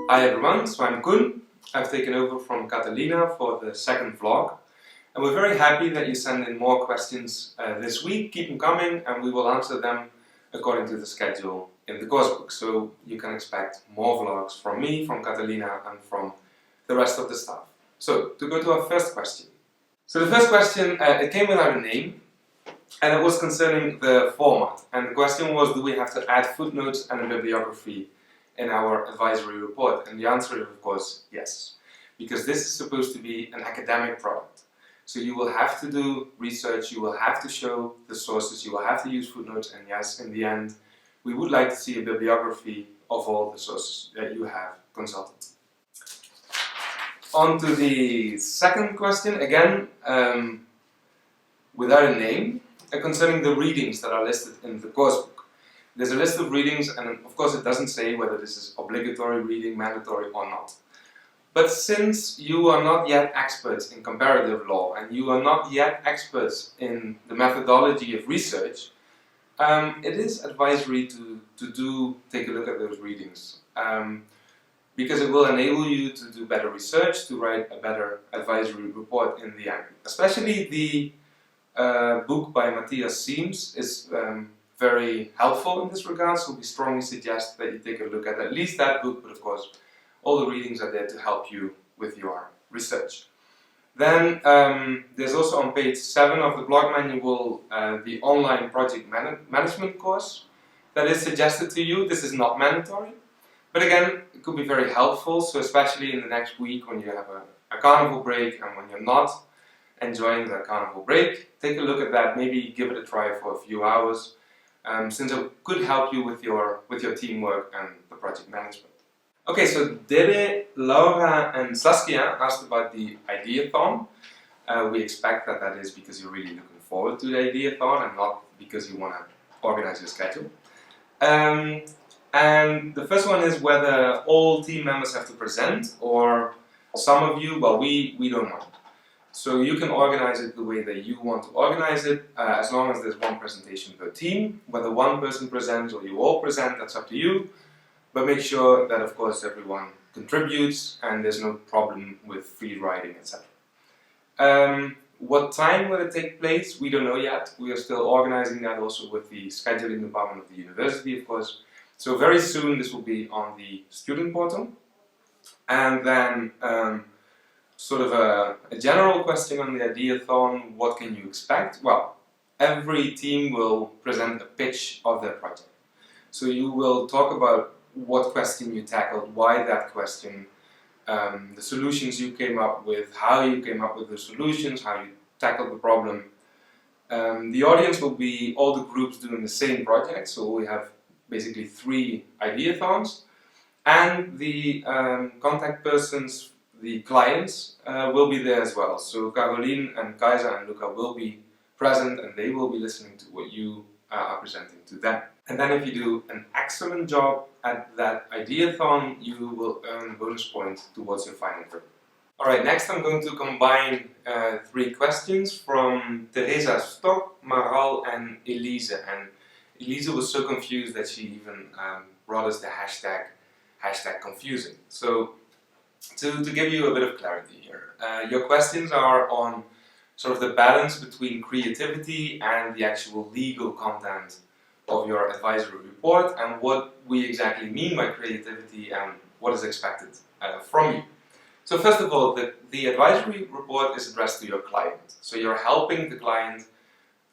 Hi everyone, so I'm Koen. I've taken over from Catalina for the second vlog. And we're very happy that you send in more questions this week. Keep them coming and we will answer them according to the schedule in the coursebook. So you can expect more vlogs from me, from Catalina and from the rest of the staff. So to go to our first question. So the first question, it came without a name and it was concerning the format. And the question was, do we have to add footnotes and a bibliography in our advisory report? And the answer is of course yes, because this is supposed to be an academic product. So you will have to do research, you will have to show the sources, you will have to use footnotes, and yes, in the end, we would like to see a bibliography of all the sources that you have consulted. On to the second question, again, without a name, concerning the readings that are listed in the coursebook. There's a list of readings, and of course it doesn't say whether this is obligatory reading, mandatory or not. But since you are not yet experts in comparative law and you are not yet experts in the methodology of research, it is advisory to take a look at those readings. Because it will enable you to do better research, to write a better advisory report in the end. Especially the book by Matthias Siems is very helpful in this regard, so we strongly suggest that you take a look at least that book, but of course all the readings are there to help you with your research. Then there's also on page 7 of the blog manual the online project management course that is suggested to you. This is not mandatory, but again it could be very helpful, so especially in the next week when you have a carnival break and when you're not enjoying the carnival break, take a look at that, maybe give it a try for a few hours. Since it could help you with your teamwork and the project management. Okay, so Dede, Laura and Saskia asked about the Ideathon. We expect that is because you're really looking forward to the Ideathon and not because you want to organize your schedule. And the first one is whether all team members have to present or some of you, well we don't mind. So you can organize it the way that you want to organize it, as long as there's one presentation per team. Whether one person presents or you all present, that's up to you. But make sure that of course everyone contributes and there's no problem with free writing, etc. What time will it take place? We don't know yet. We are still organizing that also with the scheduling department of the university, of course. So very soon this will be on the student portal. And then sort of a general question on the Ideathon, what can you expect? Well, every team will present a pitch of their project. So you will talk about what question you tackled, why that question, the solutions you came up with, how you came up with the solutions, how you tackled the problem. The audience will be all the groups doing the same project, so we have basically 3 Ideathons, and the contact persons, the clients, will be there as well. So Caroline and Kaisa and Luca will be present and they will be listening to what you are presenting to them. And then if you do an excellent job at that Ideathon, you will earn a bonus point towards your final grade. Alright, next I'm going to combine 3 questions from Teresa Stock, Maral and Elise. And Elise was so confused that she even brought us the hashtag confusing. So to give you a bit of clarity here, your questions are on sort of the balance between creativity and the actual legal content of your advisory report and what we exactly mean by creativity and what is expected from you. So first of all, the advisory report is addressed to your client. So you're helping the client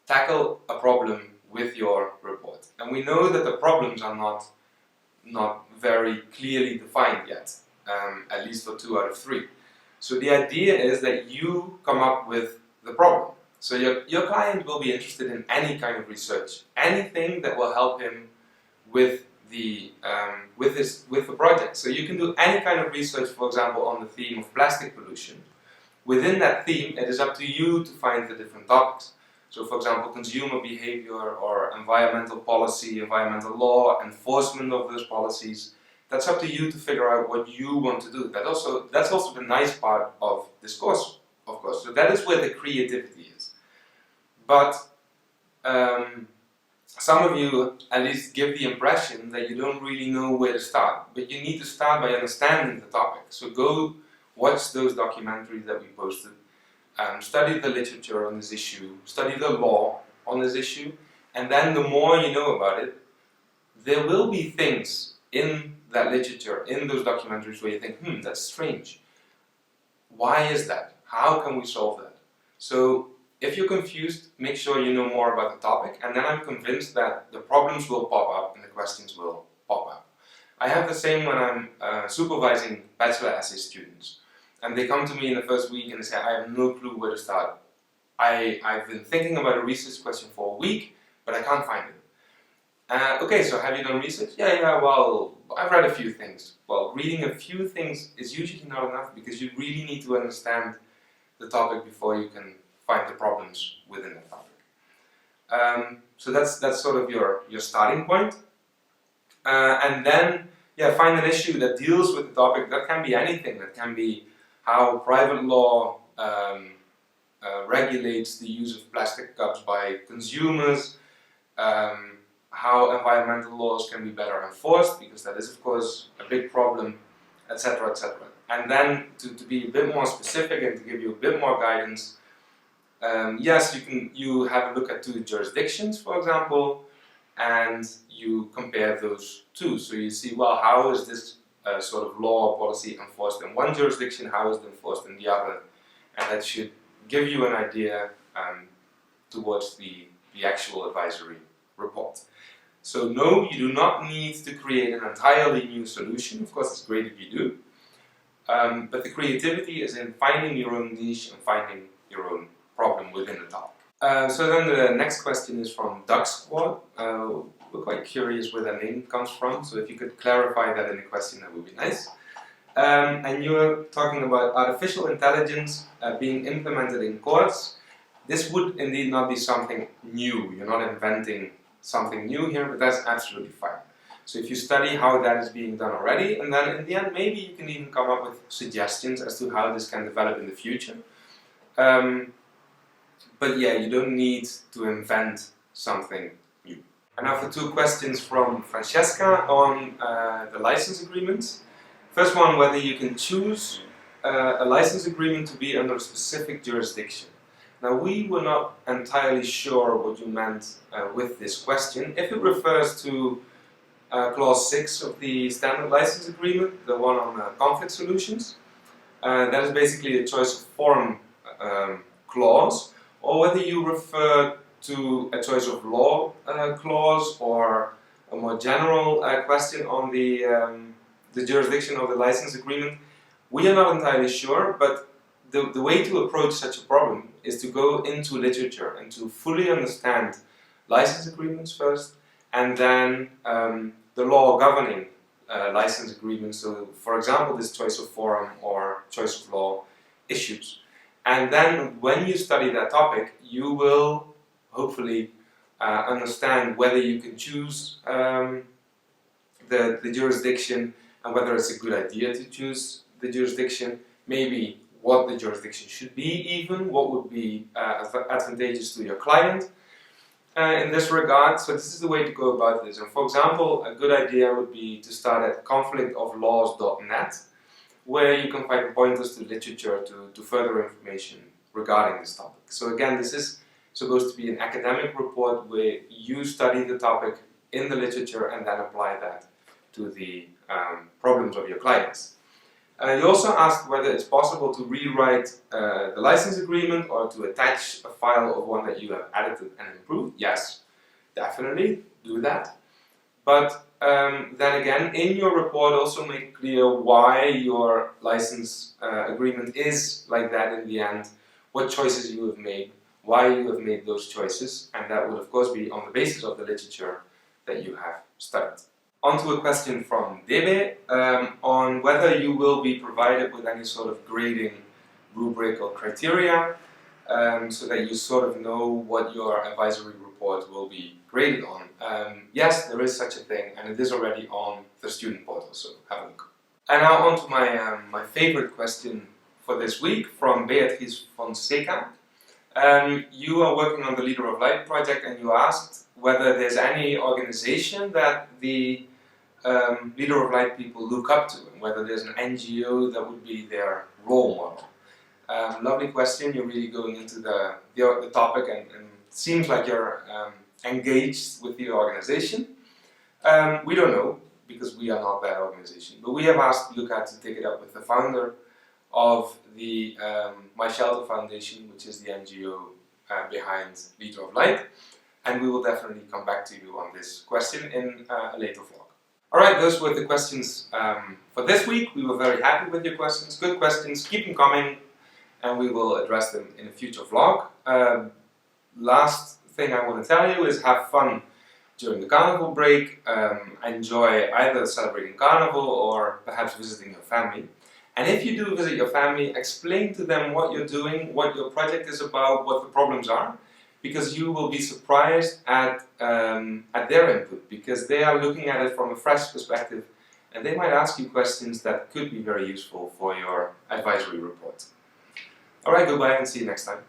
tackle a problem with your report. And we know that the problems are not very clearly defined yet. At least for 2 out of 3. So the idea is that you come up with the problem. So your client will be interested in any kind of research, anything that will help him with the project. So you can do any kind of research, for example, on the theme of plastic pollution. Within that theme, it is up to you to find the different topics. So for example, consumer behavior or environmental policy, environmental law, enforcement of those policies. That's up to you to figure out what you want to do. That's also the nice part of this course, of course. So that is where the creativity is. But some of you at least give the impression that you don't really know where to start, but you need to start by understanding the topic. So go watch those documentaries that we posted, study the literature on this issue, study the law on this issue, and then the more you know about it, there will be things in that literature, in those documentaries, where you think, that's strange. Why is that? How can we solve that? So if you're confused, make sure you know more about the topic, and then I'm convinced that the problems will pop up and the questions will pop up. I have the same when I'm supervising bachelor essay students, and they come to me in the first week and they say, I have no clue where to start. I've been thinking about a research question for a week, but I can't find it. Okay, so have you done research? Yeah, well, I've read a few things. Well, reading a few things is usually not enough, because you really need to understand the topic before you can find the problems within that topic. So that's sort of your starting point. And then, find an issue that deals with the topic. That can be anything. That can be how private law regulates the use of plastic cups by consumers, how environmental laws can be better enforced, because that is of course a big problem, etc., etc. And then to be a bit more specific and to give you a bit more guidance, yes, you have a look at two jurisdictions, for example, and you compare those two. So you see, well, how is this sort of law or policy enforced in one jurisdiction, how is it enforced in the other, and that should give you an idea towards the actual advisory report. So no, you do not need to create an entirely new solution. Of course, it's great if you do, but the creativity is in finding your own niche and finding your own problem within the topic. So then the next question is from Duck Squad. We're quite curious where that name comes from, so if you could clarify that in the question, that would be nice. And you're talking about artificial intelligence being implemented in courts. This would indeed not be something new. You're not inventing something new here, but that's absolutely fine. So if you study how that is being done already, and then in the end maybe you can even come up with suggestions as to how this can develop in the future. But yeah, you don't need to invent something new. And now for two questions from Francesca on the license agreements. First one, whether you can choose a license agreement to be under a specific jurisdiction. Now, we were not entirely sure what you meant with this question. If it refers to clause 6 of the standard license agreement, the one on conflict solutions, that is basically a choice of forum clause, or whether you refer to a choice of law clause or a more general question on the jurisdiction of the license agreement, we are not entirely sure, but the way to approach such a problem is to go into literature and to fully understand license agreements first, and then the law governing license agreements. So, for example, this choice of forum or choice of law issues. And then when you study that topic, you will hopefully understand whether you can choose the jurisdiction, and whether it's a good idea to choose the jurisdiction, maybe what the jurisdiction should be even, what would be advantageous to your client in this regard. So this is the way to go about this. And for example, a good idea would be to start at conflictoflaws.net, where you can find pointers to literature to further information regarding this topic. So again, this is supposed to be an academic report where you study the topic in the literature and then apply that to the problems of your clients. You also asked whether it's possible to rewrite the license agreement or to attach a file of one that you have edited and improved. Yes, definitely do that. But then again, in your report also make clear why your license agreement is like that in the end, what choices you have made, why you have made those choices, and that would of course be on the basis of the literature that you have studied. On to a question from Debe on whether you will be provided with any sort of grading rubric or criteria, so that you sort of know what your advisory report will be graded on. Yes, there is such a thing, and it is already on the student portal, so have a look. And now on to my favorite question for this week from Beatriz Fonseca. You are working on the Leader of Light project, and you asked whether there's any organization that the Leader of Light people look up to, and whether there's an NGO that would be their role model. Lovely question. You're really going into the topic, and it seems like you're engaged with the organization. We don't know, because we are not that organization, but we have asked Luca to take it up with the founder of the My Shelter Foundation, which is the NGO behind Leader of Light, and we will definitely come back to you on this question in a later vlog. Alright, those were the questions for this week. We were very happy with your questions, good questions, keep them coming, and we will address them in a future vlog. Last thing I want to tell you is have fun during the carnival break. Enjoy either celebrating carnival or perhaps visiting your family. And if you do visit your family, explain to them what you're doing, what your project is about, what the problems are, because you will be surprised at their input, because they are looking at it from a fresh perspective, and they might ask you questions that could be very useful for your advisory report. Alright, goodbye and see you next time.